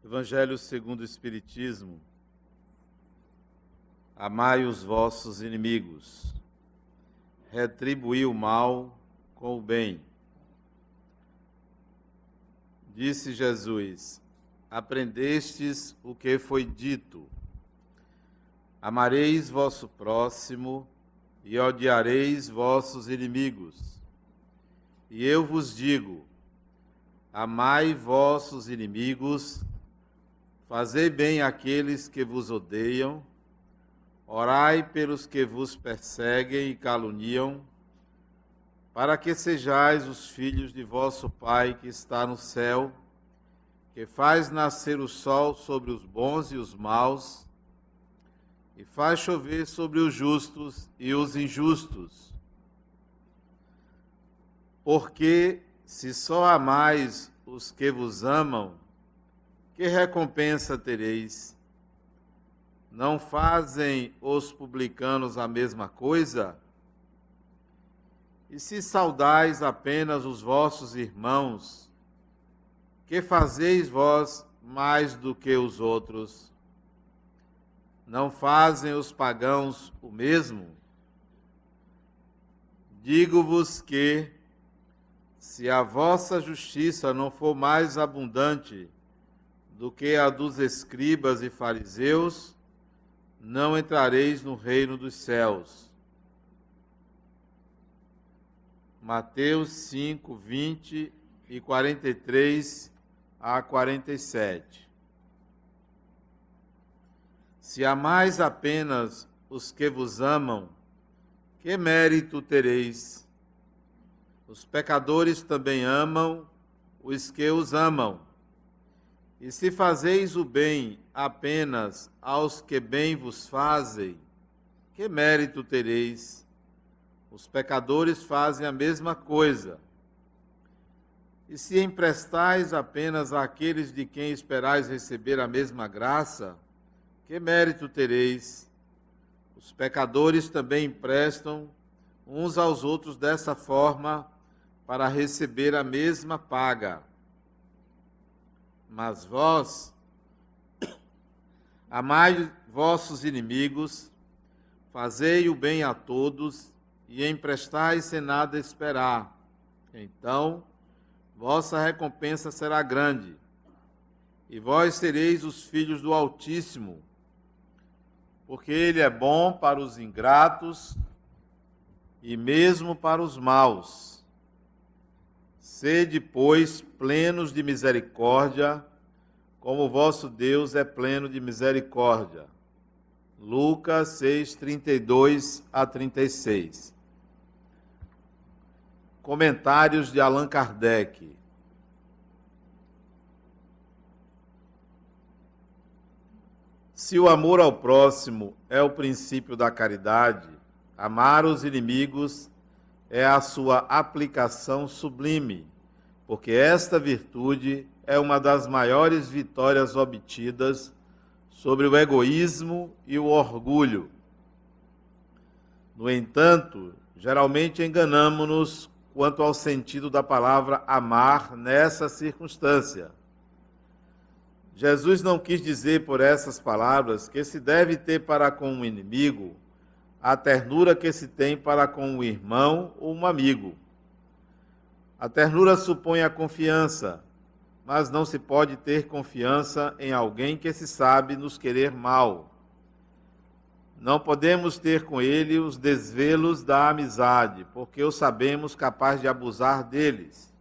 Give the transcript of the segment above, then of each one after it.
Evangelho segundo o Espiritismo. Amai os vossos inimigos, retribuí o mal com o bem. Disse Jesus: aprendestes o que foi dito: amareis vosso próximo e odiareis vossos inimigos. E eu vos digo: amai vossos inimigos, fazei bem àqueles que vos odeiam, orai pelos que vos perseguem e caluniam, para que sejais os filhos de vosso Pai que está no céu, que faz nascer o sol sobre os bons e os maus, e faz chover sobre os justos e os injustos. Porque se só amais os que vos amam, que recompensa tereis? Não fazem os publicanos a mesma coisa? E se saudais apenas os vossos irmãos, que fazeis vós mais do que os outros? Não fazem os pagãos o mesmo? Digo-vos que, se a vossa justiça não for mais abundante do que a dos escribas e fariseus, não entrareis no reino dos céus. Mateus 5, 20 e 43 a 47. Se amais apenas os que vos amam, que mérito tereis? Os pecadores também amam os que os amam. E se fazeis o bem apenas aos que bem vos fazem, que mérito tereis? Os pecadores fazem a mesma coisa. E se emprestais apenas àqueles de quem esperais receber a mesma graça, que mérito tereis? Os pecadores também emprestam uns aos outros dessa forma para receber a mesma paga. Mas vós, amai vossos inimigos, fazei o bem a todos e emprestai sem nada esperar. Então, vossa recompensa será grande, e vós sereis os filhos do Altíssimo, porque Ele é bom para os ingratos e mesmo para os maus. Sede, pois, plenos de misericórdia, como o vosso Deus é pleno de misericórdia. Lucas 6, 32 a 36. Comentários de Allan Kardec. Se o amor ao próximo é o princípio da caridade, amar os inimigos é a sua aplicação sublime, porque esta virtude é uma das maiores vitórias obtidas sobre o egoísmo e o orgulho. No entanto, geralmente enganamo-nos quanto ao sentido da palavra amar nessa circunstância. Jesus não quis dizer por essas palavras que se deve ter para com o inimigo a ternura que se tem para com um irmão ou um amigo. A ternura supõe a confiança, mas não se pode ter confiança em alguém que se sabe nos querer mal. Não podemos ter com ele os desvelos da amizade, porque o sabemos capaz de abusar deles.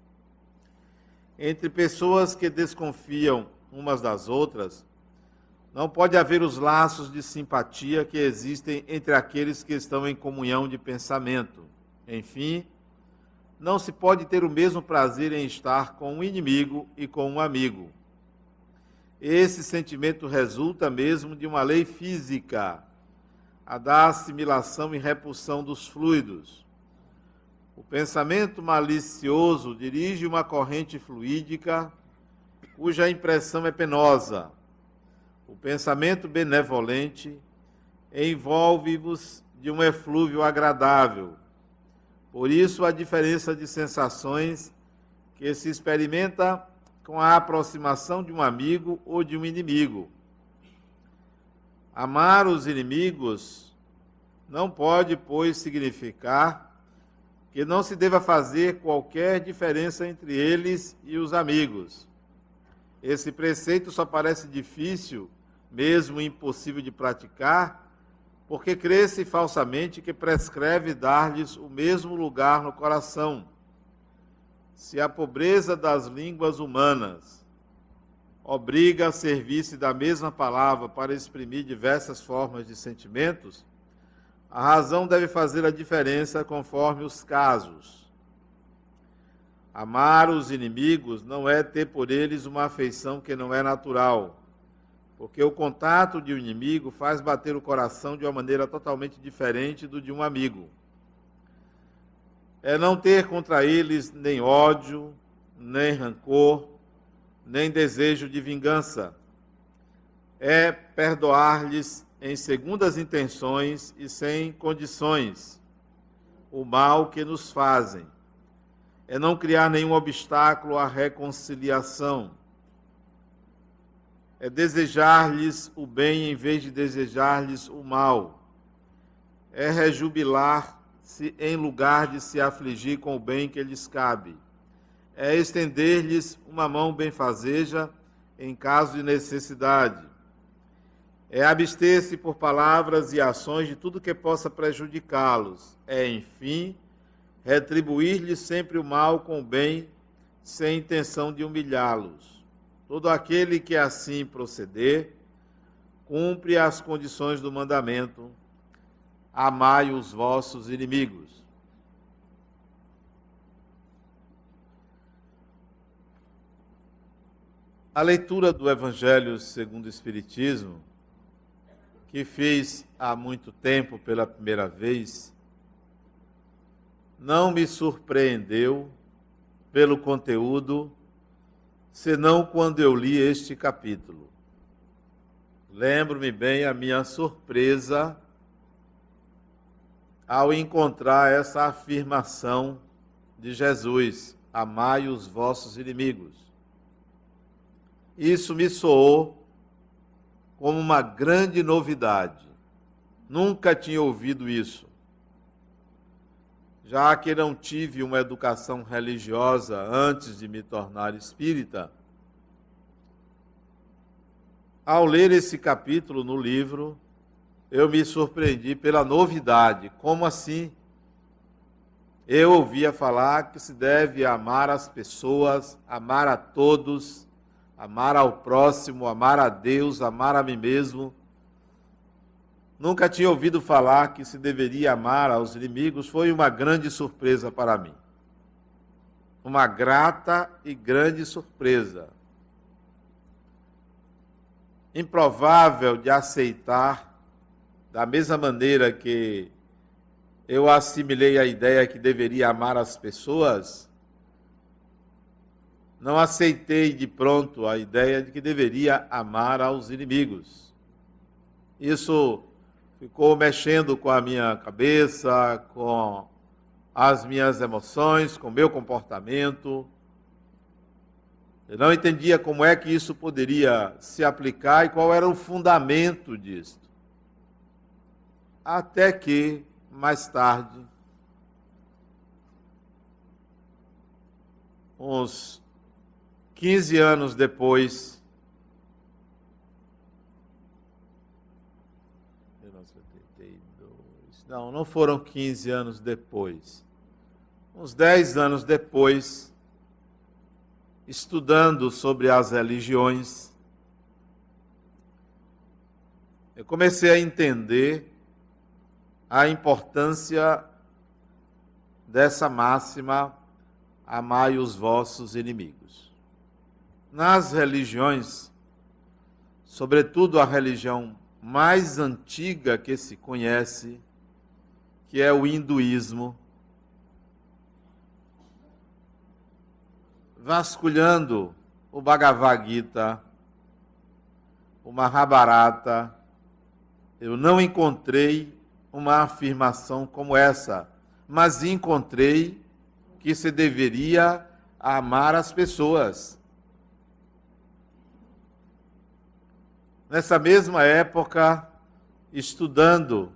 Entre pessoas que desconfiam umas das outras, não pode haver os laços de simpatia que existem entre aqueles que estão em comunhão de pensamento. Enfim, não se pode ter o mesmo prazer em estar com um inimigo e com um amigo. Esse sentimento resulta mesmo de uma lei física, a da assimilação e repulsão dos fluidos. O pensamento malicioso dirige uma corrente fluídica cuja impressão é penosa. O pensamento benevolente envolve-vos de um eflúvio agradável. Por isso, a diferença de sensações que se experimenta com a aproximação de um amigo ou de um inimigo. Amar os inimigos não pode, pois, significar que não se deva fazer qualquer diferença entre eles e os amigos. Esse preceito só parece difícil, mesmo impossível de praticar, porque crê-se falsamente que prescreve dar-lhes o mesmo lugar no coração. Se a pobreza das línguas humanas obriga a servir-se da mesma palavra para exprimir diversas formas de sentimentos, a razão deve fazer a diferença conforme os casos. Amar os inimigos não é ter por eles uma afeição que não é natural, porque o contato de um inimigo faz bater o coração de uma maneira totalmente diferente do de um amigo. É não ter contra eles nem ódio, nem rancor, nem desejo de vingança. É perdoar-lhes em segundas intenções e sem condições o mal que nos fazem. É não criar nenhum obstáculo à reconciliação. É desejar-lhes o bem em vez de desejar-lhes o mal. É rejubilar-se em lugar de se afligir com o bem que lhes cabe. É estender-lhes uma mão benfazeja em caso de necessidade. É abster-se por palavras e ações de tudo que possa prejudicá-los. É, enfim, retribuir-lhes sempre o mal com o bem, sem intenção de humilhá-los. Todo aquele que assim proceder, cumpre as condições do mandamento: amai os vossos inimigos. A leitura do Evangelho segundo o Espiritismo, que fiz há muito tempo pela primeira vez, não me surpreendeu pelo conteúdo, senão quando eu li este capítulo. Lembro-me bem a minha surpresa ao encontrar essa afirmação de Jesus: amai os vossos inimigos. Isso me soou como uma grande novidade. Nunca tinha ouvido isso. Já que não tive uma educação religiosa antes de me tornar espírita, ao ler esse capítulo no livro, eu me surpreendi pela novidade. Como assim? Eu ouvia falar que se deve amar as pessoas, amar a todos, amar ao próximo, amar a Deus, amar a mim mesmo. Nunca tinha ouvido falar que se deveria amar aos inimigos. Foi uma grande surpresa para mim. Uma grata e grande surpresa. Improvável de aceitar, da mesma maneira que eu assimilei a ideia que deveria amar as pessoas, não aceitei de pronto a ideia de que deveria amar aos inimigos. Isso ficou mexendo com a minha cabeça, com as minhas emoções, com o meu comportamento. Eu não entendia como é que isso poderia se aplicar e qual era o fundamento disso. Até que, mais tarde, uns 15 anos depois, não foram 15 anos depois, uns 10 anos depois, estudando sobre as religiões, eu comecei a entender a importância dessa máxima: amai os vossos inimigos. Nas religiões, sobretudo a religião mais antiga que se conhece, que é o hinduísmo, vasculhando o Bhagavad Gita, o Mahabharata, eu não encontrei uma afirmação como essa, mas encontrei que se deveria amar as pessoas. nessa mesma época, estudando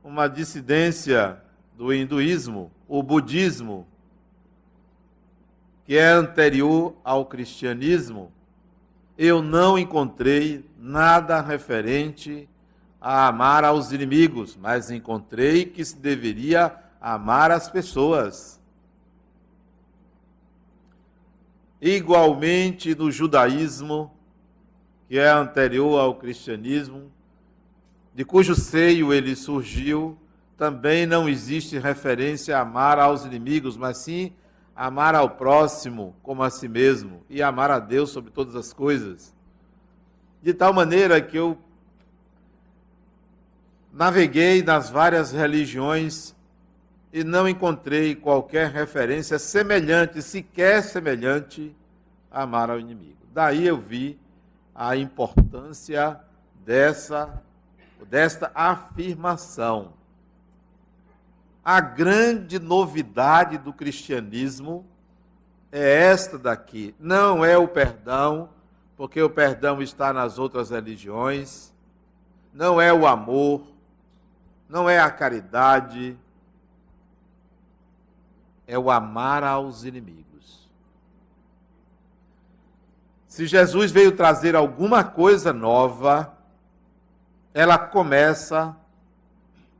uma dissidência do hinduísmo, o budismo, que é anterior ao cristianismo, eu não encontrei nada referente a amar aos inimigos, mas encontrei que se deveria amar as pessoas. Igualmente no judaísmo, que é anterior ao cristianismo, de cujo seio ele surgiu, também não existe referência a amar aos inimigos, mas sim amar ao próximo como a si mesmo e amar a Deus sobre todas as coisas. De tal maneira que eu naveguei nas várias religiões e não encontrei qualquer referência semelhante, sequer semelhante, a amar ao inimigo. Daí eu vi a importância desta afirmação. A grande novidade do cristianismo é esta daqui. Não é o perdão, porque o perdão está nas outras religiões. Não é o amor, não é a caridade, é o amar aos inimigos. Se Jesus veio trazer alguma coisa nova, ela começa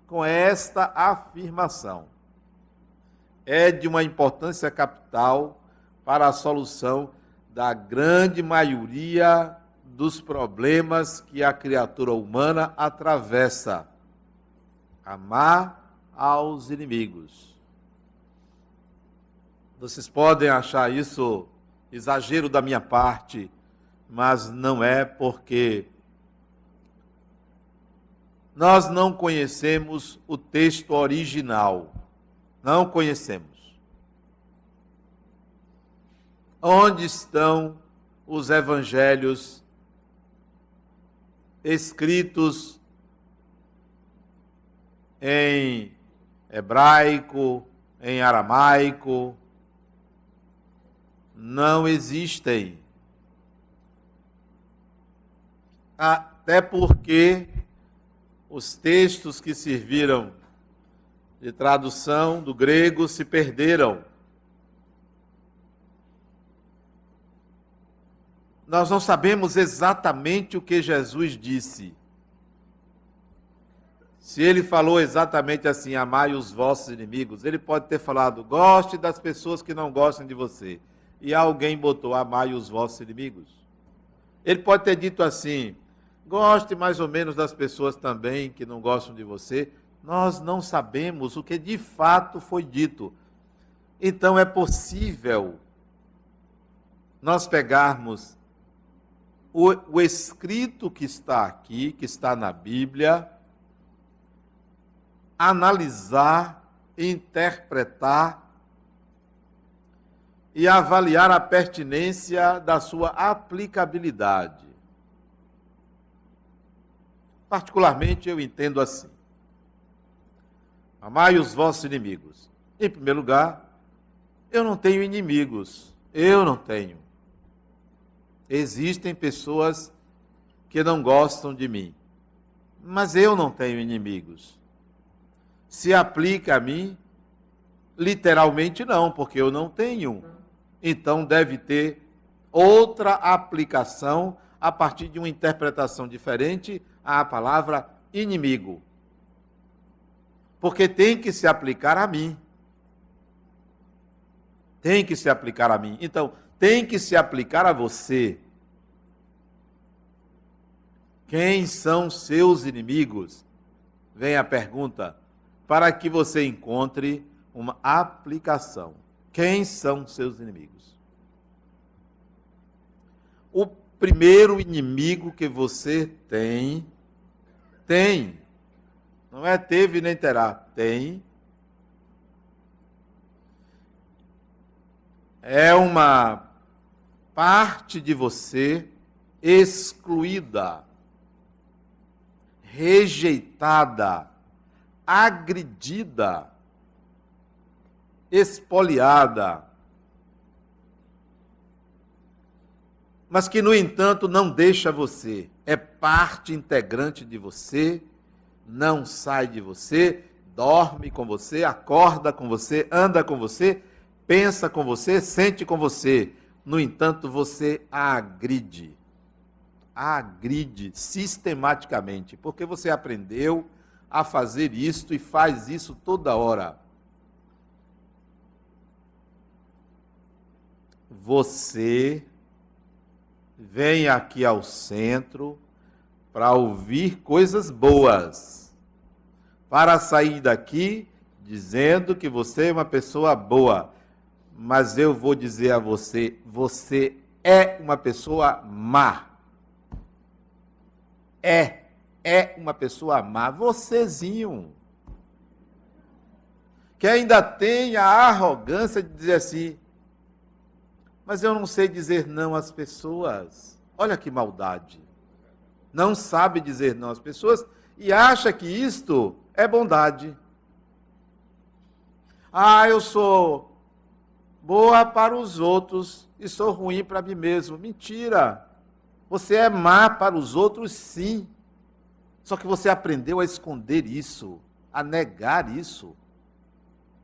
com esta afirmação. É de uma importância capital para a solução da grande maioria dos problemas que a criatura humana atravessa. Amar aos inimigos. Vocês podem achar isso exagero da minha parte, mas não é, porque nós não conhecemos o texto original. Não conhecemos. Onde estão os evangelhos escritos em hebraico, em aramaico? Não existem. Até porque os textos que serviram de tradução do grego se perderam. Nós não sabemos exatamente o que Jesus disse. Se ele falou exatamente assim, amai os vossos inimigos, ele pode ter falado, goste das pessoas que não gostam de você. E alguém botou, amai os vossos inimigos. Ele pode ter dito assim, goste mais ou menos das pessoas também que não gostam de você. Nós não sabemos o que de fato foi dito. Então é possível nós pegarmos o escrito que está aqui, que está na Bíblia, analisar, interpretar e avaliar a pertinência da sua aplicabilidade. Particularmente eu entendo assim. Amai os vossos inimigos. Em primeiro lugar, eu não tenho inimigos. Eu não tenho. Existem pessoas que não gostam de mim. Mas eu não tenho inimigos. Se aplica a mim? Literalmente não, porque eu não tenho. Então deve ter outra aplicação a partir de uma interpretação diferente à palavra inimigo. Porque tem que se aplicar a mim. Tem que se aplicar a mim. Então, tem que se aplicar a você. Quem são seus inimigos? Vem a pergunta, para que você encontre uma aplicação. Quem são seus inimigos? O primeiro inimigo que você tem, não é teve nem terá, tem, é uma parte de você excluída, rejeitada, agredida, espoliada, mas que, no entanto, não deixa você. é parte integrante de você, não sai de você, dorme com você, acorda com você, anda com você, pensa com você, sente com você. No entanto, você a agride sistematicamente, porque você aprendeu a fazer isto e faz isso toda hora. Você vem aqui ao centro para ouvir coisas boas, para sair daqui dizendo que você é uma pessoa boa. Mas eu vou dizer a você, você é uma pessoa má. É uma pessoa má, vocêzinho, que ainda tem a arrogância de dizer assim, mas eu não sei dizer não às pessoas. Olha que maldade. Não sabe dizer não às pessoas e acha que isto é bondade. Eu sou boa para os outros e sou ruim para mim mesmo. Mentira. Você é má para os outros, sim. Só que você aprendeu a esconder isso, a negar isso.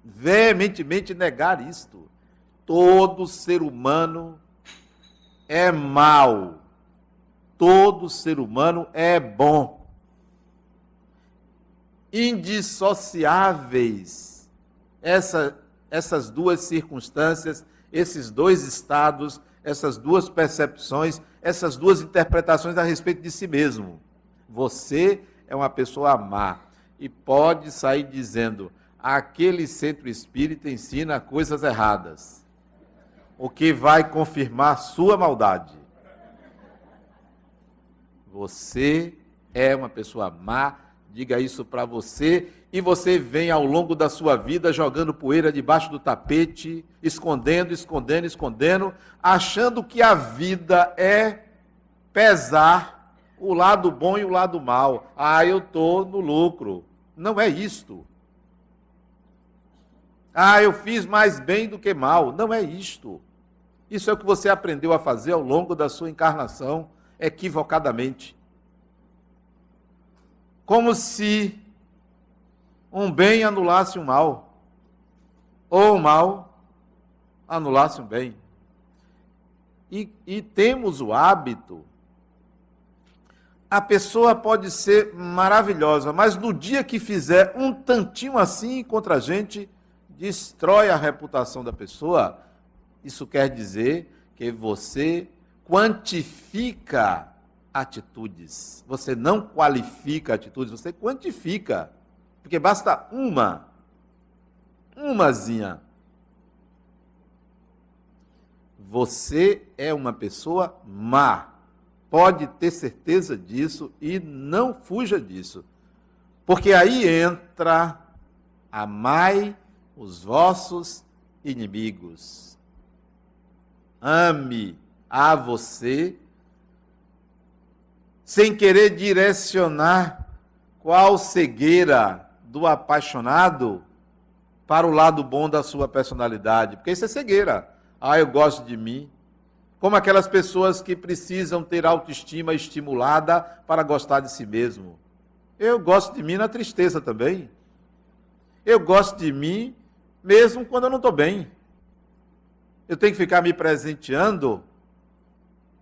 Veementemente negar isto. Todo ser humano é mau. Todo ser humano é bom. Indissociáveis essas duas circunstâncias, esses dois estados, essas duas percepções, essas duas interpretações a respeito de si mesmo. Você é uma pessoa má e pode sair dizendo, aquele centro espírita ensina coisas erradas, o que vai confirmar sua maldade. Você é uma pessoa má, diga isso para você, e você vem ao longo da sua vida jogando poeira debaixo do tapete, escondendo, achando que a vida é pesar o lado bom e o lado mal. Eu estou no lucro. Não é isto. Eu fiz mais bem do que mal. Não é isto. Isso é o que você aprendeu a fazer ao longo da sua encarnação, equivocadamente. Como se um bem anulasse um mal, ou o mal anulasse um bem. E temos o hábito, a pessoa pode ser maravilhosa, mas no dia que fizer um tantinho assim contra a gente, destrói a reputação da pessoa. Isso quer dizer que você quantifica atitudes. Você não qualifica atitudes, você quantifica. Porque basta umazinha. Você é uma pessoa má. Pode ter certeza disso e não fuja disso. Porque aí entra, amai os vossos inimigos. Ame a você, sem querer direcionar qual cegueira do apaixonado para o lado bom da sua personalidade. Porque isso é cegueira. Eu gosto de mim. Como aquelas pessoas que precisam ter autoestima estimulada para gostar de si mesmo. Eu gosto de mim na tristeza também. Eu gosto de mim mesmo quando eu não estou bem. Eu tenho que ficar me presenteando?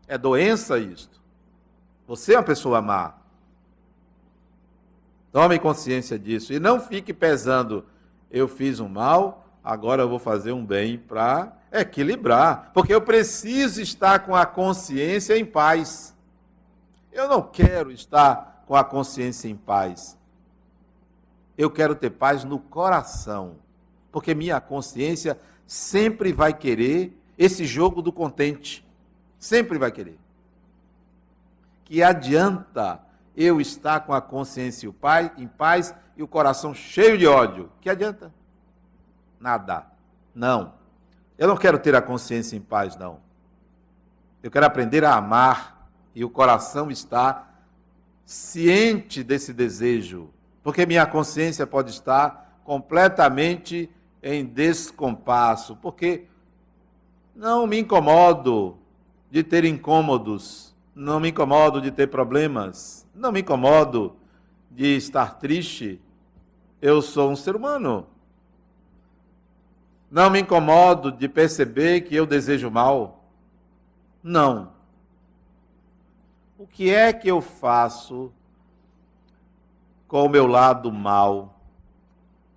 É doença isto. Você é uma pessoa má. Tome consciência disso. E não fique pesando, eu fiz um mal, agora eu vou fazer um bem para equilibrar. Porque eu preciso estar com a consciência em paz. Eu não quero estar com a consciência em paz. Eu quero ter paz no coração. Porque minha consciência sempre vai querer esse jogo do contente. Sempre vai querer. Que adianta eu estar com a consciência em paz e o coração cheio de ódio? Que adianta? Nada. Não. Eu não quero ter a consciência em paz, não. Eu quero aprender a amar e o coração está ciente desse desejo, porque minha consciência pode estar completamente em descompasso, porque não me incomodo de ter incômodos, não me incomodo de ter problemas, não me incomodo de estar triste. Eu sou um ser humano. Não me incomodo de perceber que eu desejo mal. Não. O que é que eu faço com o meu lado mal?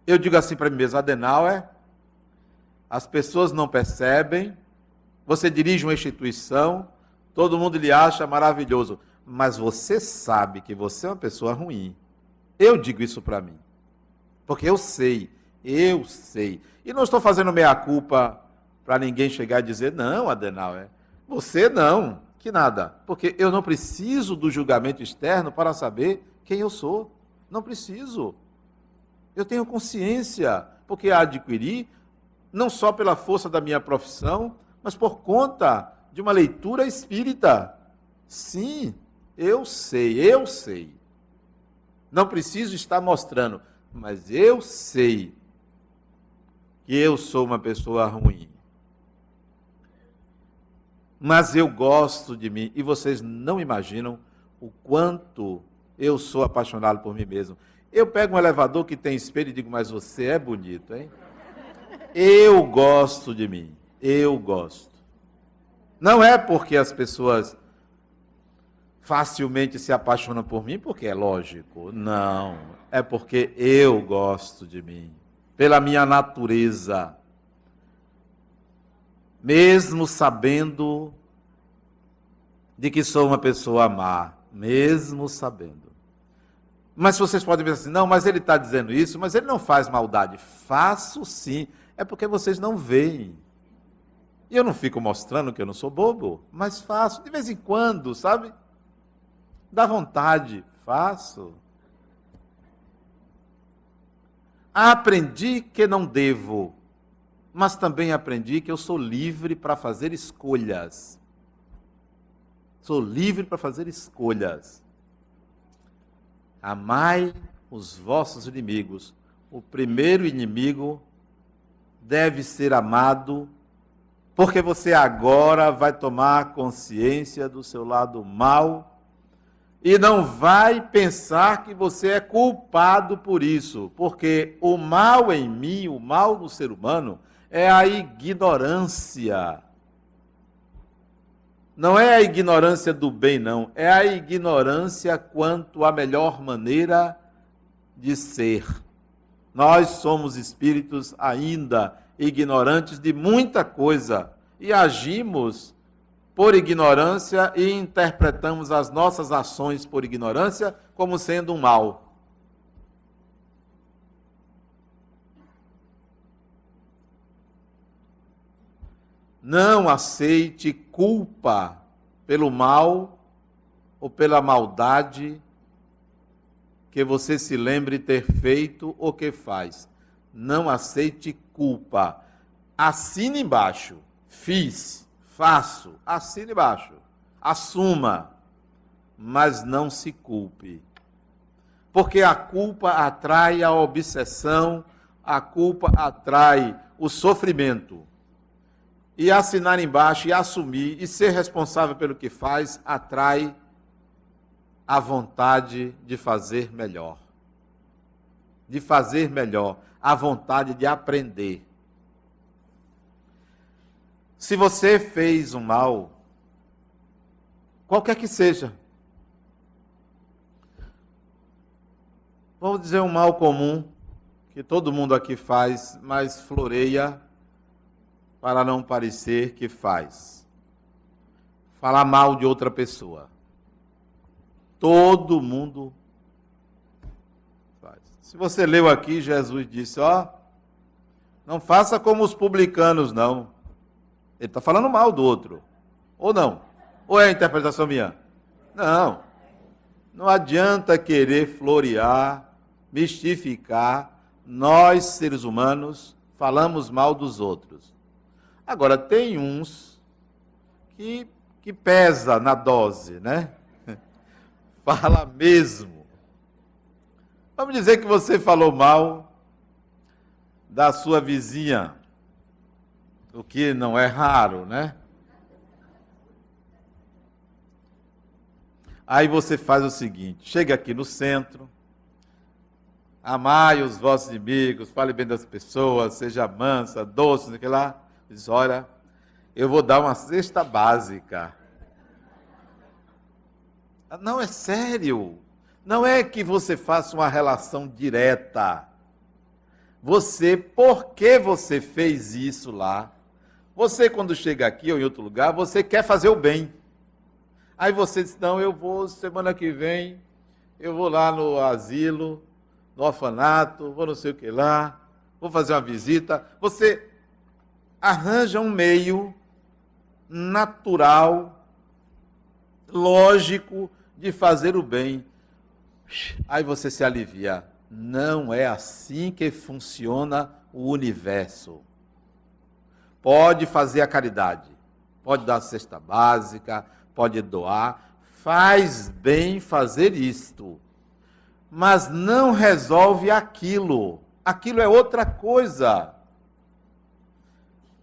Eu digo assim para mim mesmo, Adenauer, as pessoas não percebem, você dirige uma instituição, todo mundo lhe acha maravilhoso, mas você sabe que você é uma pessoa ruim. Eu digo isso para mim, porque eu sei. E não estou fazendo meia-culpa para ninguém chegar e dizer, não, Adenauer, você não, que nada. Porque eu não preciso do julgamento externo para saber quem eu sou. Não preciso. Eu tenho consciência, porque a adquiri não só pela força da minha profissão, mas por conta de uma leitura espírita. Sim, eu sei. Não preciso estar mostrando, mas eu sei que eu sou uma pessoa ruim. Mas eu gosto de mim, e vocês não imaginam o quanto eu sou apaixonado por mim mesmo. Eu pego um elevador que tem espelho e digo, mas você é bonito, hein? Eu gosto de mim, eu gosto. Não é porque as pessoas facilmente se apaixonam por mim, porque é lógico, não. É porque eu gosto de mim, pela minha natureza. Mesmo sabendo de que sou uma pessoa má, mesmo sabendo. Mas vocês podem pensar assim, não, mas ele está dizendo isso, mas ele não faz maldade. Faço sim, é porque vocês não veem. E eu não fico mostrando que eu não sou bobo, mas faço, de vez em quando, sabe? Dá vontade, faço. Aprendi que não devo, mas também aprendi que eu sou livre para fazer escolhas. Sou livre para fazer escolhas. Amai os vossos inimigos. O primeiro inimigo deve ser amado, porque você agora vai tomar consciência do seu lado mal e não vai pensar que você é culpado por isso, porque o mal em mim, o mal no ser humano, é a ignorância. Não é a ignorância do bem, não. É a ignorância quanto à melhor maneira de ser. Nós somos espíritos ainda ignorantes de muita coisa e agimos por ignorância e interpretamos as nossas ações por ignorância como sendo um mal. Não aceite culpa pelo mal ou pela maldade que você se lembre ter feito ou que faz. Não aceite culpa. Assine embaixo. Fiz, faço. Assine embaixo. Assuma. Mas não se culpe. Porque a culpa atrai a obsessão, a culpa atrai o sofrimento. E assinar embaixo, e assumir, e ser responsável pelo que faz, atrai a vontade de fazer melhor. De fazer melhor, a vontade de aprender. Se você fez um mal, qualquer que seja, vamos dizer um mal comum, que todo mundo aqui faz, mas floreia para não parecer que faz. Falar mal de outra pessoa. Todo mundo faz. Se você leu aqui, Jesus disse, não faça como os publicanos, não. Ele está falando mal do outro. Ou não? Ou é a interpretação minha? Não. Não adianta querer florear, mistificar. Nós, seres humanos, falamos mal dos outros. Agora, tem uns que pesa na dose, né? Fala mesmo. Vamos dizer que você falou mal da sua vizinha, o que não é raro, né? Aí você faz o seguinte, chega aqui no centro, amai os vossos inimigos, fale bem das pessoas, seja mansa, doce, não sei o que lá. Diz, olha, eu vou dar uma cesta básica. Não, é sério. Não é que você faça uma relação direta. Por que você fez isso lá? Você, quando chega aqui ou em outro lugar, você quer fazer o bem. Aí você diz, não, eu vou, semana que vem, eu vou lá no asilo, no orfanato, vou não sei o que lá, vou fazer uma visita. Você arranja um meio natural, lógico, de fazer o bem. Aí você se alivia. Não é assim que funciona o universo. Pode fazer a caridade, pode dar a cesta básica, pode doar, faz bem fazer isto, mas não resolve aquilo. Aquilo é outra coisa.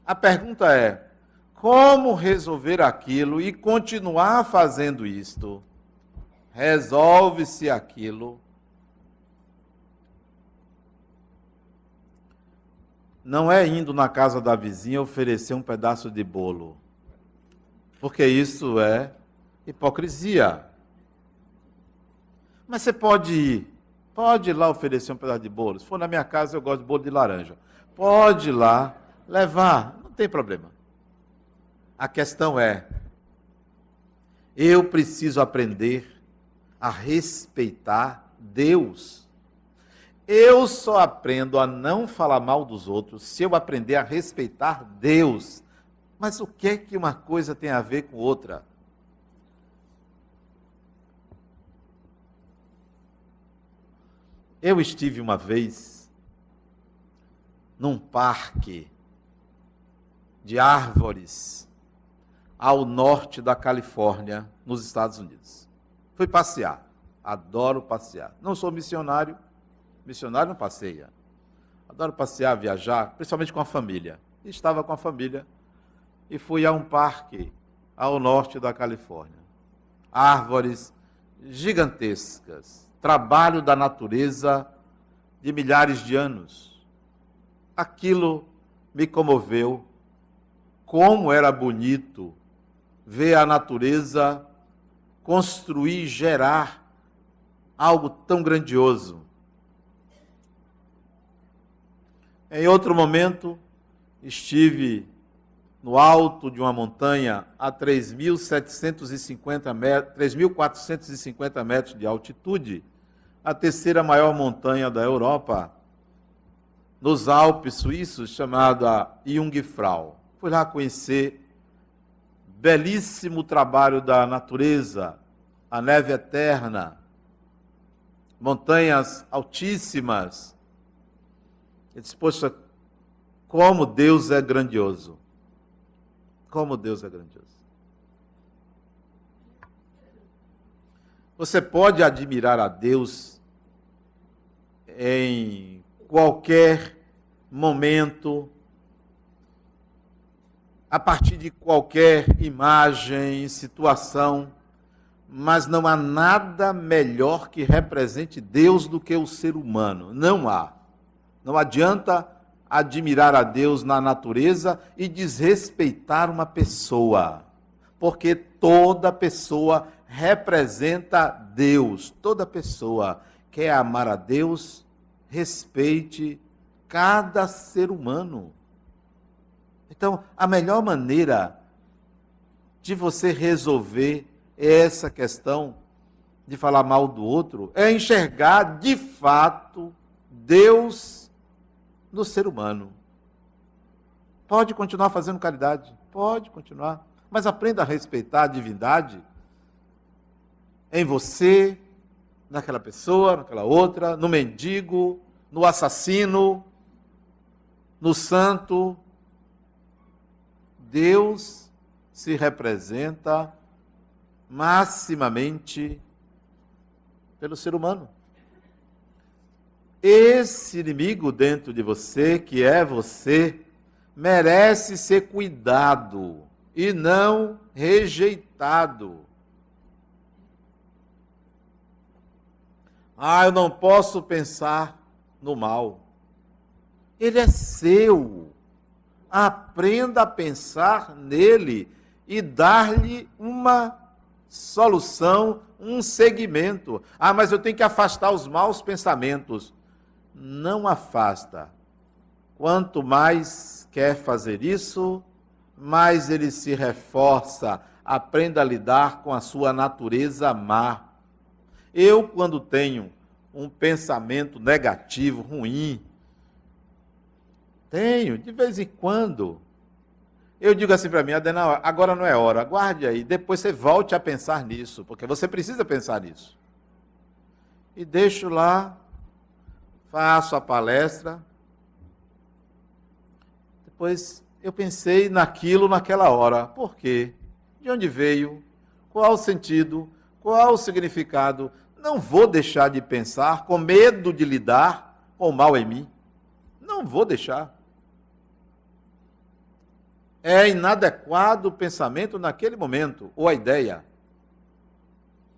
A pergunta é, como resolver aquilo e continuar fazendo isto? Resolve-se aquilo. Não é indo na casa da vizinha oferecer um pedaço de bolo, porque isso é hipocrisia. Mas você pode ir lá oferecer um pedaço de bolo. Se for na minha casa, eu gosto de bolo de laranja. Pode ir lá levar, não tem problema. A questão é, eu preciso aprender a respeitar Deus. Eu só aprendo a não falar mal dos outros se eu aprender a respeitar Deus. Mas o que é que uma coisa tem a ver com outra? Eu estive uma vez num parque de árvores ao norte da Califórnia, nos Estados Unidos. Fui passear. Adoro passear. Não sou missionário. Missionário não passeia. Adoro passear, viajar, principalmente com a família. Estava com a família e fui a um parque ao norte da Califórnia. Árvores gigantescas, trabalho da natureza de milhares de anos. Aquilo me comoveu. Como era bonito ver a natureza construir e gerar algo tão grandioso. Em outro momento, estive no alto de uma montanha a 3.450 metros de altitude, a terceira maior montanha da Europa, nos Alpes suíços, chamada Jungfrau. Fui lá conhecer belíssimo trabalho da natureza, a neve eterna, montanhas altíssimas. Ele disse, poxa, como Deus é grandioso. Como Deus é grandioso. Você pode admirar a Deus em qualquer momento, a partir de qualquer imagem, situação, mas não há nada melhor que represente Deus do que o ser humano. Não há. Não adianta admirar a Deus na natureza e desrespeitar uma pessoa, porque toda pessoa representa Deus. Toda pessoa quer amar a Deus, respeite cada ser humano. Então, a melhor maneira de você resolver essa questão de falar mal do outro é enxergar de fato Deus no ser humano. Pode continuar fazendo caridade, pode continuar, mas aprenda a respeitar a divindade em você, naquela pessoa, naquela outra, no mendigo, no assassino, no santo. Deus se representa maximamente pelo ser humano. Esse inimigo dentro de você, que é você, merece ser cuidado e não rejeitado. Eu não posso pensar no mal. Ele é seu. Aprenda a pensar nele e dar-lhe uma solução, um segmento. Mas eu tenho que afastar os maus pensamentos. Não afasta. Quanto mais quer fazer isso, mais ele se reforça. Aprenda a lidar com a sua natureza má. Eu, quando tenho um pensamento negativo, ruim, tenho, de vez em quando, eu digo assim para mim: Adenauer, agora não é hora, guarde aí, depois você volte a pensar nisso, porque você precisa pensar nisso. E deixo lá, faço a palestra, depois eu pensei naquilo naquela hora. Por quê? De onde veio? Qual o sentido? Qual o significado? Não vou deixar de pensar com medo de lidar com o mal em mim. Não vou deixar. É inadequado o pensamento naquele momento, ou a ideia.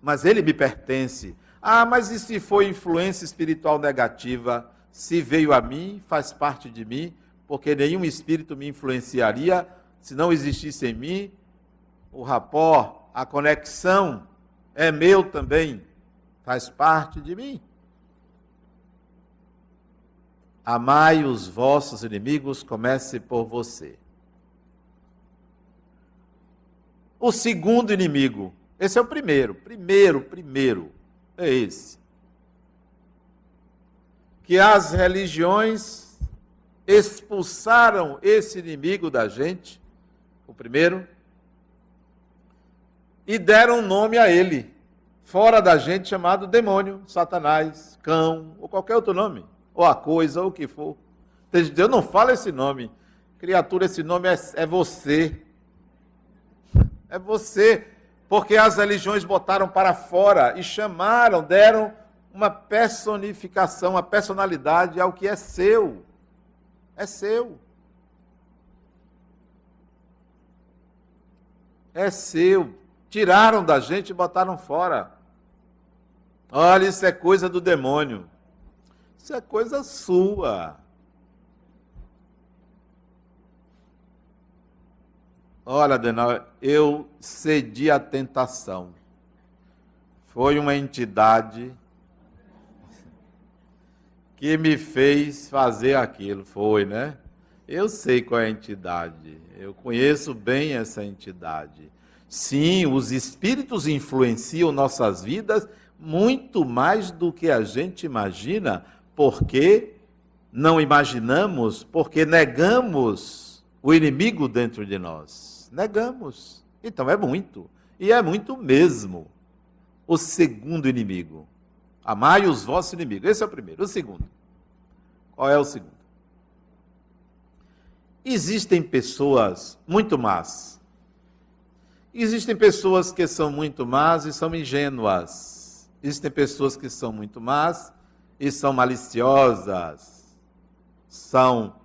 Mas ele me pertence. Mas e se foi influência espiritual negativa? Se veio a mim, faz parte de mim, porque nenhum espírito me influenciaria se não existisse em mim. O rapport, a conexão é meu também, faz parte de mim. Amai os vossos inimigos, comece por você. O segundo inimigo, esse é o primeiro, é esse. Que as religiões expulsaram esse inimigo da gente, o primeiro, e deram um nome a ele, fora da gente, chamado demônio, Satanás, cão, ou qualquer outro nome, ou a coisa, ou o que for. Deus não fala esse nome. Criatura, esse nome é você. É você, porque as religiões botaram para fora e chamaram, deram uma personificação, uma personalidade ao que é seu. É seu. É seu. Tiraram da gente e botaram fora. Olha, isso é coisa do demônio. Isso é coisa sua. Olha, Adenauer, eu cedi à tentação. Foi uma entidade que me fez fazer aquilo. Foi, né? Eu sei qual é a entidade. Eu conheço bem essa entidade. Sim, os espíritos influenciam nossas vidas muito mais do que a gente imagina, porque não imaginamos, porque negamos o inimigo dentro de nós. Negamos. Então é muito. E é muito mesmo. O segundo inimigo. Amai os vossos inimigos. Esse é o primeiro. O segundo. Qual é o segundo? Existem pessoas muito más. Existem pessoas que são muito más e são ingênuas. Existem pessoas que são muito más e são maliciosas. São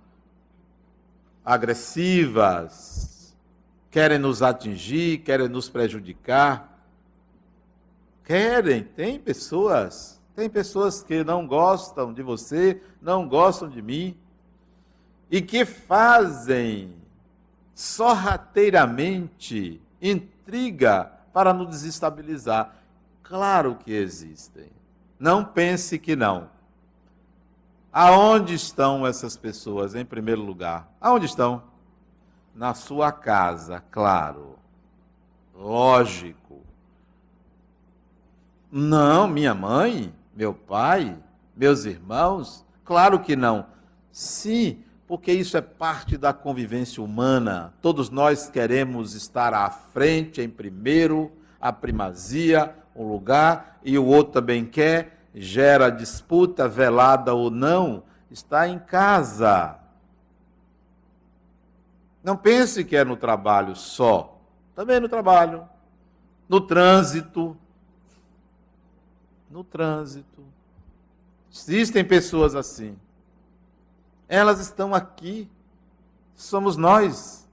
agressivas. Querem nos atingir, querem nos prejudicar. Tem pessoas que não gostam de você, não gostam de mim, e que fazem sorrateiramente intriga para nos desestabilizar. Claro que existem. Não pense que não. Aonde estão essas pessoas, em primeiro lugar? Aonde estão? Na sua casa, claro. Lógico. Não, minha mãe, meu pai, meus irmãos? Claro que não. Sim, porque isso é parte da convivência humana. Todos nós queremos estar à frente, em primeiro, a primazia, um lugar, e o outro também quer, gera disputa, velada ou não, está em casa. Não pense que é no trabalho só. Também no trabalho, no trânsito. No trânsito. Existem pessoas assim. Elas estão aqui. Somos nós.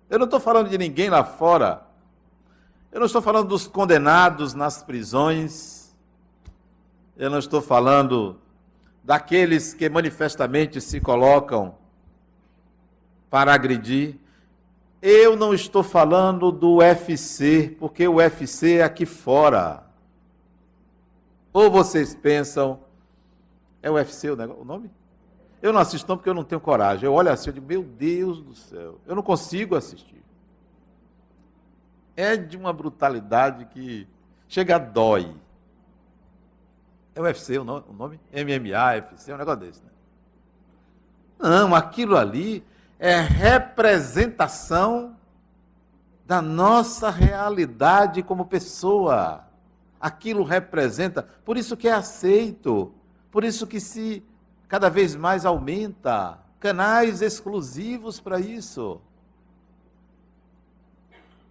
Eu não estou falando de ninguém lá fora. Eu não estou falando dos condenados nas prisões. Eu não estou falando daqueles que manifestamente se colocam para agredir. Eu não estou falando do UFC, porque o UFC é aqui fora. Ou vocês pensam, é o UFC o nome? Eu não assisto não porque eu não tenho coragem. Eu olho assim, eu digo, meu Deus do céu, eu não consigo assistir. É de uma brutalidade que chega a dói. É o UFC o nome? MMA, UFC, é um negócio desse, né? Não, aquilo ali é representação da nossa realidade como pessoa. Aquilo representa, por isso que é aceito, por isso que se cada vez mais aumenta, canais exclusivos para isso.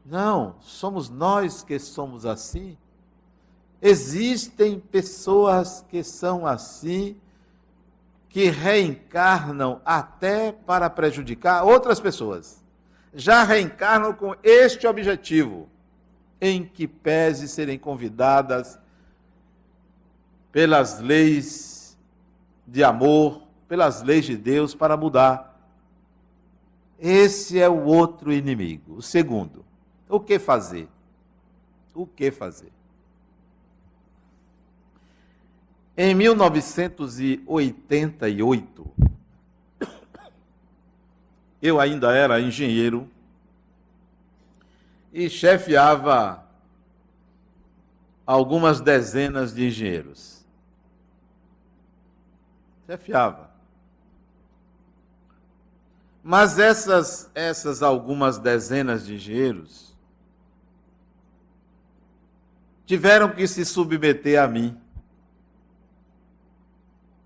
Não, somos nós que somos assim. Existem pessoas que são assim, que reencarnam até para prejudicar outras pessoas. Já reencarnam com este objetivo, em que pese serem convidadas pelas leis de amor, pelas leis de Deus para mudar. Esse é o outro inimigo. O segundo, o que fazer? O que fazer? Em 1988, eu ainda era engenheiro e chefiava algumas dezenas de engenheiros. Chefiava. Mas essas algumas dezenas de engenheiros tiveram que se submeter a mim.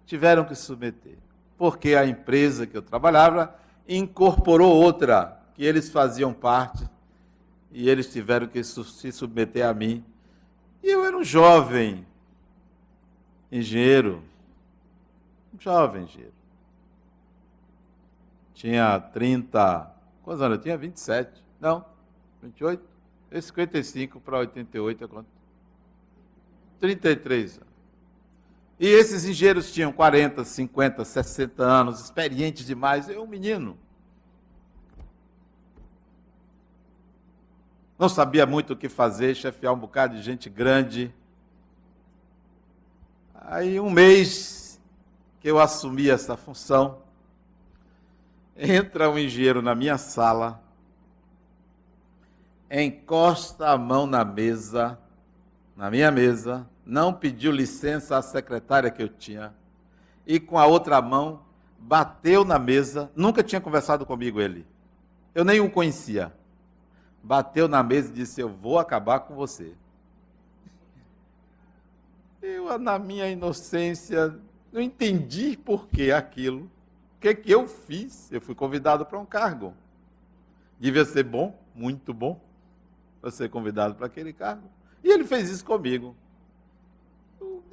Tiveram que se submeter, porque a empresa que eu trabalhava incorporou outra, que eles faziam parte, e eles tiveram que se submeter a mim. E eu era um jovem engenheiro, Tinha 30, quantos anos eu tinha? 27, não, 28, 55 para 88 é quanto? 33 anos. E esses engenheiros tinham 40, 50, 60 anos, experientes demais. Eu, um menino, não sabia muito o que fazer, chefiar um bocado de gente grande. Aí, um mês que eu assumi essa função, entra um engenheiro na minha sala, encosta a mão na mesa, na minha mesa, não pediu licença à secretária que eu tinha, e com a outra mão bateu na mesa, nunca tinha conversado comigo ele, eu nem o conhecia, bateu na mesa e disse, eu vou acabar com você. Eu, na minha inocência, não entendi por que aquilo, o que eu fiz, eu fui convidado para um cargo, devia ser bom, muito bom, para ser convidado para aquele cargo, e ele fez isso comigo.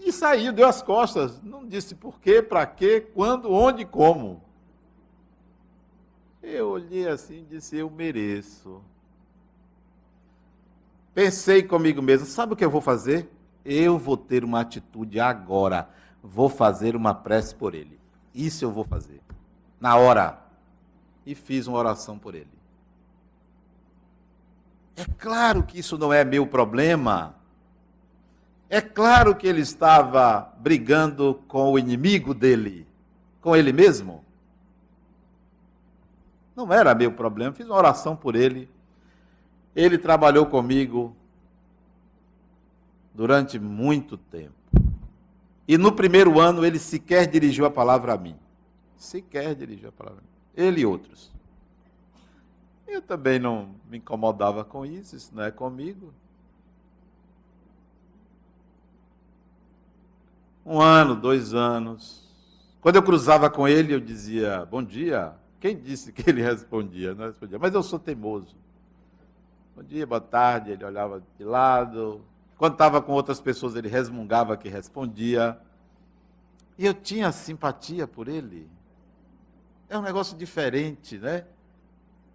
E saiu, deu as costas, não disse por quê, para quê, quando, onde, como. Eu olhei assim e disse, eu mereço. Pensei comigo mesmo, sabe o que eu vou fazer? Eu vou ter uma atitude agora, vou fazer uma prece por ele. Isso eu vou fazer, na hora. E fiz uma oração por ele. É claro que isso não é meu problema. É claro que ele estava brigando com o inimigo dele, com ele mesmo. Não era meu problema, fiz uma oração por ele. Ele trabalhou comigo durante muito tempo. E no primeiro ano ele sequer dirigiu a palavra a mim. Sequer dirigiu a palavra a mim. Ele e outros. Eu também não me incomodava com isso não é comigo. 1 ano, 2 anos. Quando eu cruzava com ele, eu dizia, bom dia. Quem disse que ele respondia? Não respondia, mas eu sou teimoso. Bom dia, boa tarde, ele olhava de lado. Quando estava com outras pessoas, ele resmungava que respondia. E eu tinha simpatia por ele. É um negócio diferente, né?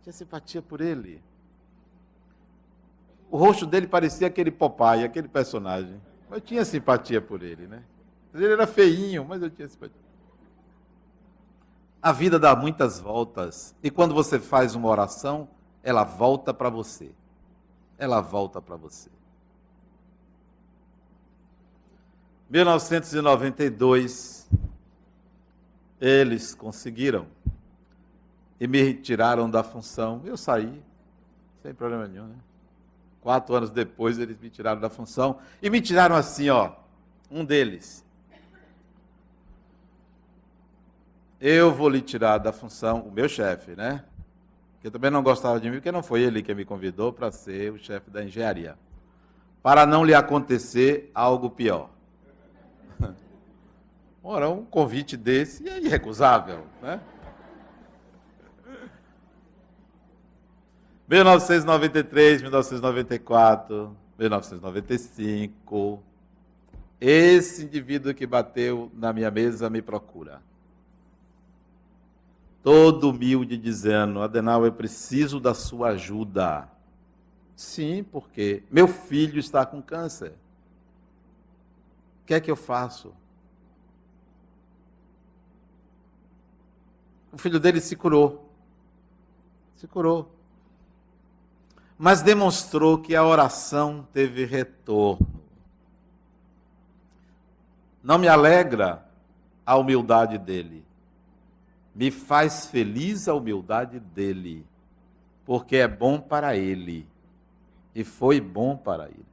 Tinha simpatia por ele. O rosto dele parecia aquele Popeye, aquele personagem. Eu tinha simpatia por ele, né? Ele era feinho, mas eu tinha simpatia. A vida dá muitas voltas. E quando você faz uma oração, ela volta para você. Ela volta para você. 1992, eles conseguiram e me tiraram da função. Eu saí, sem problema nenhum, né? 4 anos depois, eles me tiraram da função. E me tiraram assim, ó, um deles. Eu vou lhe tirar da função, o meu chefe, né? Que também não gostava de mim, porque não foi ele que me convidou para ser o chefe da engenharia. Para não lhe acontecer algo pior. Ora, um convite desse é irrecusável, né? 1993, 1994, 1995, esse indivíduo que bateu na minha mesa me procura. Todo humilde, dizendo: Adenauer, eu preciso da sua ajuda. Sim, porque meu filho está com câncer. O que é que eu faço? O filho dele se curou. Se curou. Mas demonstrou que a oração teve retorno. Não me alegra a humildade dele. Me faz feliz a humildade dele, porque é bom para ele, e foi bom para ele.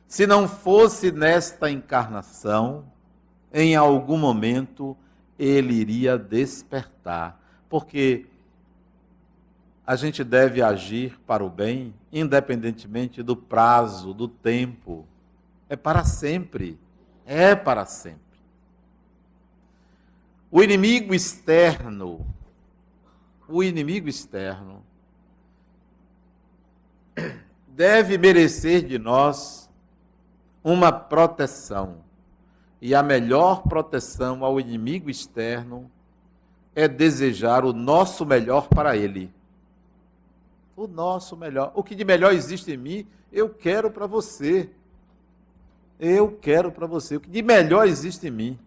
Se não fosse nesta encarnação, em algum momento ele iria despertar, porque a gente deve agir para o bem, independentemente do prazo, do tempo. É para sempre, é para sempre. O inimigo externo deve merecer de nós uma proteção. E a melhor proteção ao inimigo externo é desejar o nosso melhor para ele. O nosso melhor. O que de melhor existe em mim, eu quero para você. Eu quero para você. O que de melhor existe em mim.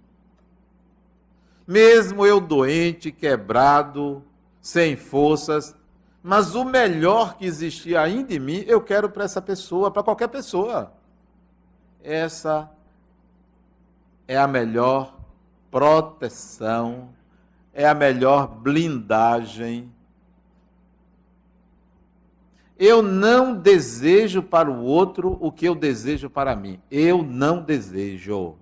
Mesmo eu doente, quebrado, sem forças, mas o melhor que existia ainda em mim, eu quero para essa pessoa, para qualquer pessoa. Essa é a melhor proteção, é a melhor blindagem. Eu não desejo para o outro o que eu desejo para mim. Eu não desejo.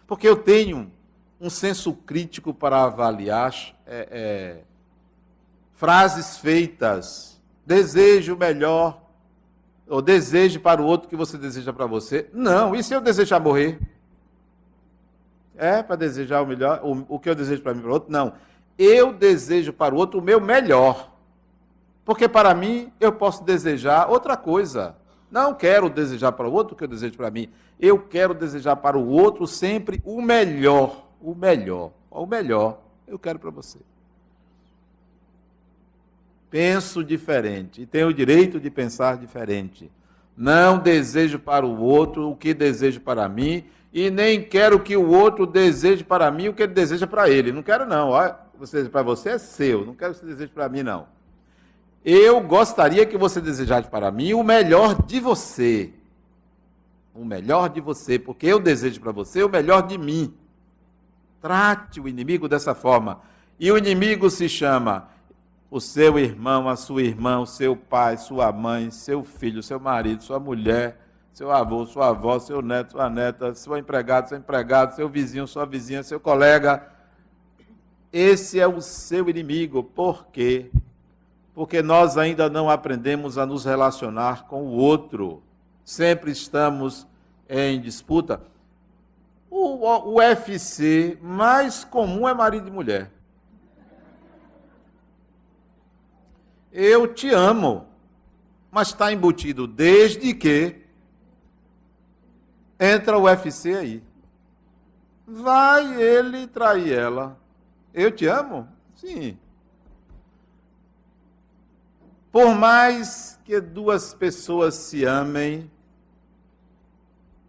Porque eu tenho um senso crítico para avaliar frases feitas. Desejo melhor, ou desejo para o outro o que você deseja para você. Não, e se eu desejar morrer? É para desejar o melhor, o que eu desejo para mim e para o outro? Não. Eu desejo para o outro o meu melhor. Porque para mim eu posso desejar outra coisa. Não quero desejar para o outro o que eu desejo para mim. Eu quero desejar para o outro sempre o melhor. O melhor. O melhor eu quero para você. Penso diferente e tenho o direito de pensar diferente. Não desejo para o outro o que desejo para mim e nem quero que o outro deseje para mim o que ele deseja para ele. Não quero não. Para você é seu. Não quero que você deseje para mim não. Eu gostaria que você desejasse para mim o melhor de você. O melhor de você, porque eu desejo para você o melhor de mim. Trate o inimigo dessa forma. E o inimigo se chama o seu irmão, a sua irmã, o seu pai, sua mãe, seu filho, seu marido, sua mulher, seu avô, sua avó, seu neto, sua neta, seu empregado, seu vizinho, sua vizinha, seu colega. Esse é o seu inimigo. Por quê? Porque nós ainda não aprendemos a nos relacionar com o outro. Sempre estamos em disputa. O UFC mais comum é marido e mulher. Eu te amo, mas está embutido desde que entra o UFC aí. Vai ele trair ela. Eu te amo? Sim. Por mais que duas pessoas se amem,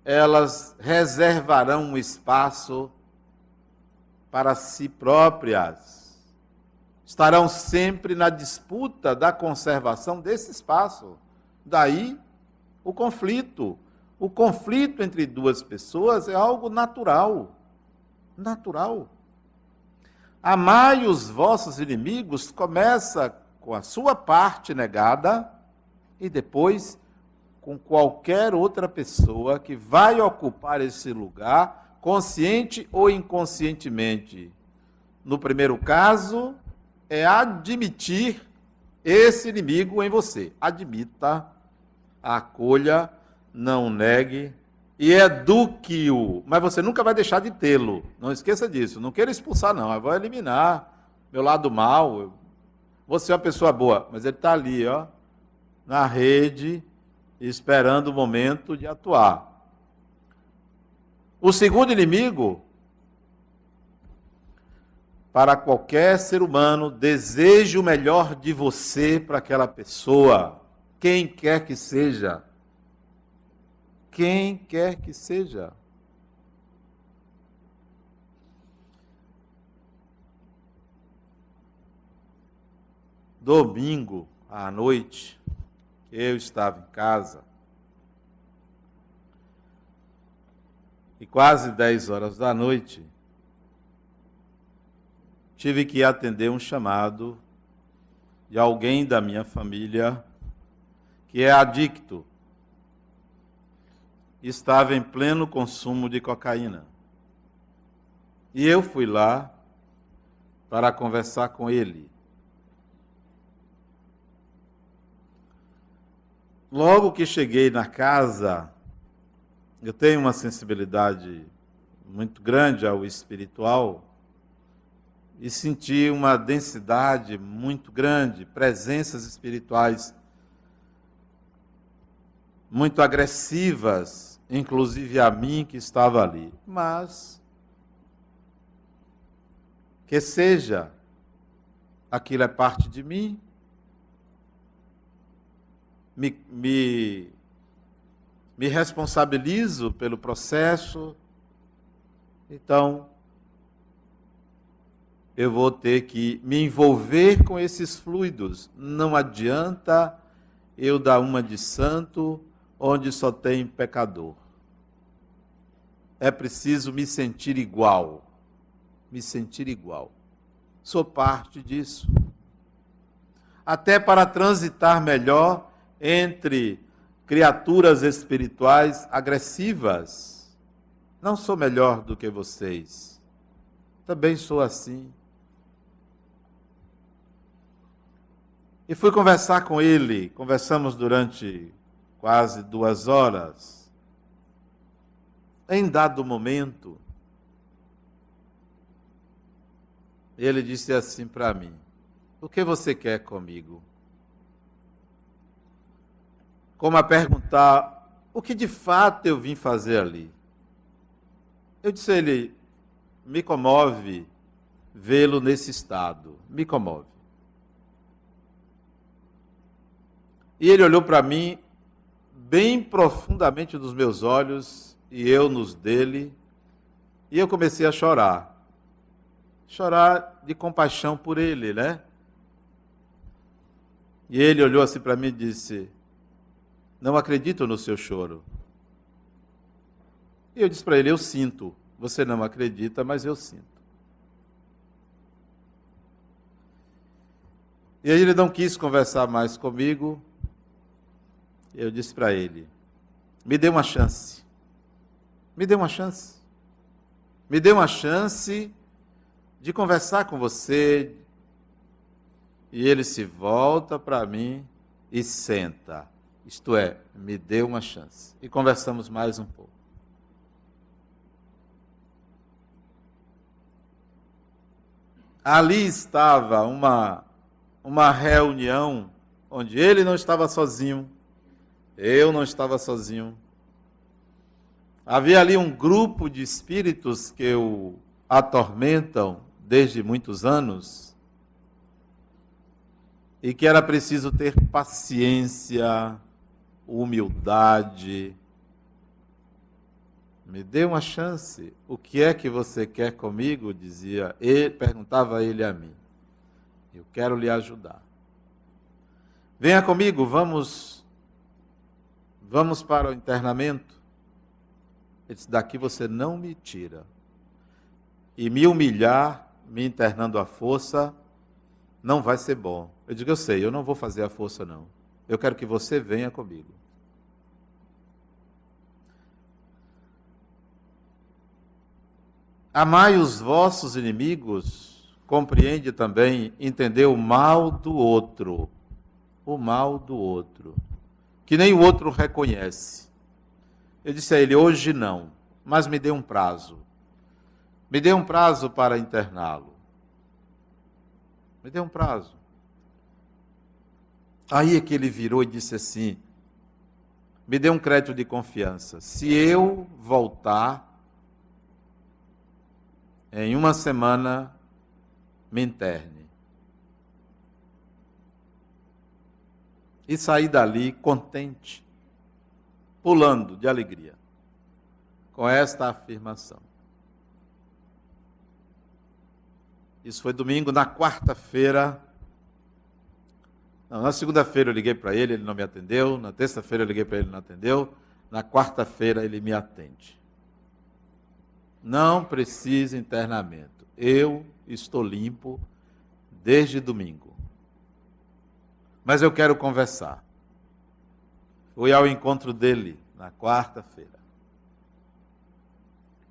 elas reservarão um espaço para si próprias. Estarão sempre na disputa da conservação desse espaço. Daí o conflito. O conflito entre duas pessoas é algo natural. Natural. Amai os vossos inimigos começa com a sua parte negada e depois com qualquer outra pessoa que vai ocupar esse lugar, consciente ou inconscientemente. No primeiro caso, é admitir esse inimigo em você. Admita, acolha, não negue e eduque-o. Mas você nunca vai deixar de tê-lo. Não esqueça disso. Não queira expulsar, não. Eu vou eliminar meu lado mal. Você é uma pessoa boa, mas ele está ali, ó, na rede, esperando o momento de atuar. O segundo inimigo, para qualquer ser humano, deseja o melhor de você para aquela pessoa, quem quer que seja. Quem quer que seja. Domingo à noite, eu estava em casa e quase 10 horas da noite tive que atender um chamado de alguém da minha família que é adicto. Estava em pleno consumo de cocaína. E eu fui lá para conversar com ele. Logo que cheguei na casa, eu tenho uma sensibilidade muito grande ao espiritual e senti uma densidade muito grande, presenças espirituais muito agressivas, inclusive a mim que estava ali. Mas, que seja, aquilo é parte de mim, me responsabilizo pelo processo, então eu vou ter que me envolver com esses fluidos. Não adianta eu dar uma de santo onde só tem pecador. É preciso me sentir igual. Me sentir igual. Sou parte disso. Até para transitar melhor entre criaturas espirituais agressivas. Não sou melhor do que vocês. Também sou assim. E fui conversar com ele. Conversamos durante quase 2 horas. Em dado momento, ele disse assim para mim: o que você quer comigo? Como a perguntar, o que de fato eu vim fazer ali? Eu disse a ele, me comove vê-lo nesse estado, me comove. E ele olhou para mim, bem profundamente nos meus olhos, e eu nos dele, e eu comecei a chorar. Chorar de compaixão por ele, né? E ele olhou assim para mim e disse, não acredito no seu choro. E eu disse para ele, eu sinto. Você não acredita, mas eu sinto. E aí ele não quis conversar mais comigo. Eu disse para ele, me dê uma chance. Me dê uma chance. Me dê uma chance de conversar com você. E ele se volta para mim e senta. Isto é, me dê uma chance. E conversamos mais um pouco. Ali estava uma reunião onde ele não estava sozinho, eu não estava sozinho. Havia ali um grupo de espíritos que o atormentam desde muitos anos e que era preciso ter paciência, humildade, Me dê uma chance. O que é que você quer comigo? Dizia ele, perguntava ele a mim. Eu quero lhe ajudar. Venha comigo, vamos para o internamento. Ele disse, daqui você não me tira. E me humilhar, me internando à força, não vai ser bom. Eu digo, eu sei, eu não vou fazer a força não. Eu quero que você venha comigo. Amai os vossos inimigos, compreende também, entender o mal do outro. O mal do outro. Que nem o outro reconhece. Eu disse a ele, hoje não, mas me dê um prazo. Me dê um prazo para interná-lo. Me dê um prazo. Aí é que ele virou e disse assim, me dê um crédito de confiança. Se eu voltar, em uma semana, me interne. E saí dali contente, pulando de alegria, com esta afirmação. Isso foi domingo, na quarta-feira. Não, na segunda-feira eu liguei para ele, ele não me atendeu. Na terça-feira eu liguei para ele, ele não atendeu. Na quarta-feira ele me atende. Não precisa internamento. Eu estou limpo desde domingo. Mas eu quero conversar. Fui ao encontro dele na quarta-feira.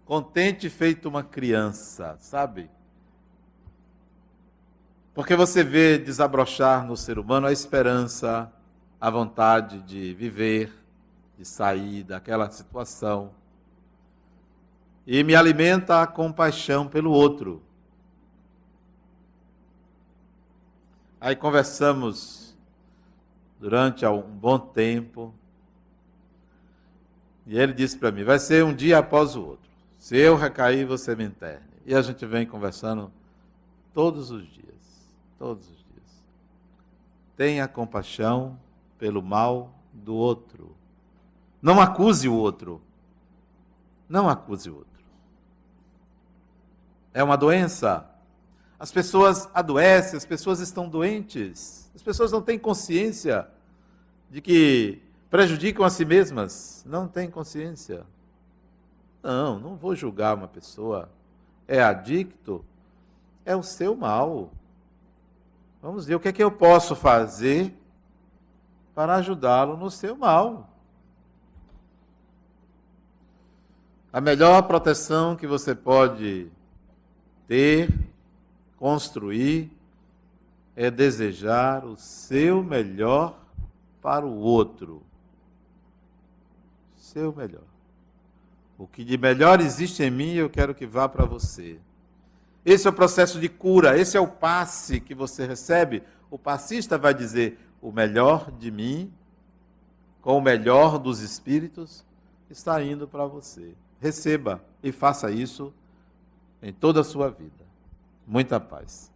Contente feito uma criança, sabe? Porque você vê desabrochar no ser humano a esperança, a vontade de viver, de sair daquela situação. E me alimenta a compaixão pelo outro. Aí conversamos durante um bom tempo. E ele disse para mim, vai ser um dia após o outro. Se eu recair, você me interne. E a gente vem conversando todos os dias. Todos os dias. Tenha compaixão pelo mal do outro. Não acuse o outro. Não acuse o outro. É uma doença. As pessoas adoecem, as pessoas estão doentes. As pessoas não têm consciência de que prejudicam a si mesmas. Não têm consciência. Não vou julgar uma pessoa. É adicto, é o seu mal. Vamos ver o que é que eu posso fazer para ajudá-lo no seu mal. A melhor proteção que você pode ter, construir, é desejar o seu melhor para o outro. Seu melhor. O que de melhor existe em mim, eu quero que vá para você. Esse é o processo de cura, esse é o passe que você recebe. O passista vai dizer, o melhor de mim, com o melhor dos espíritos, está indo para você. Receba e faça isso em toda a sua vida. Muita paz.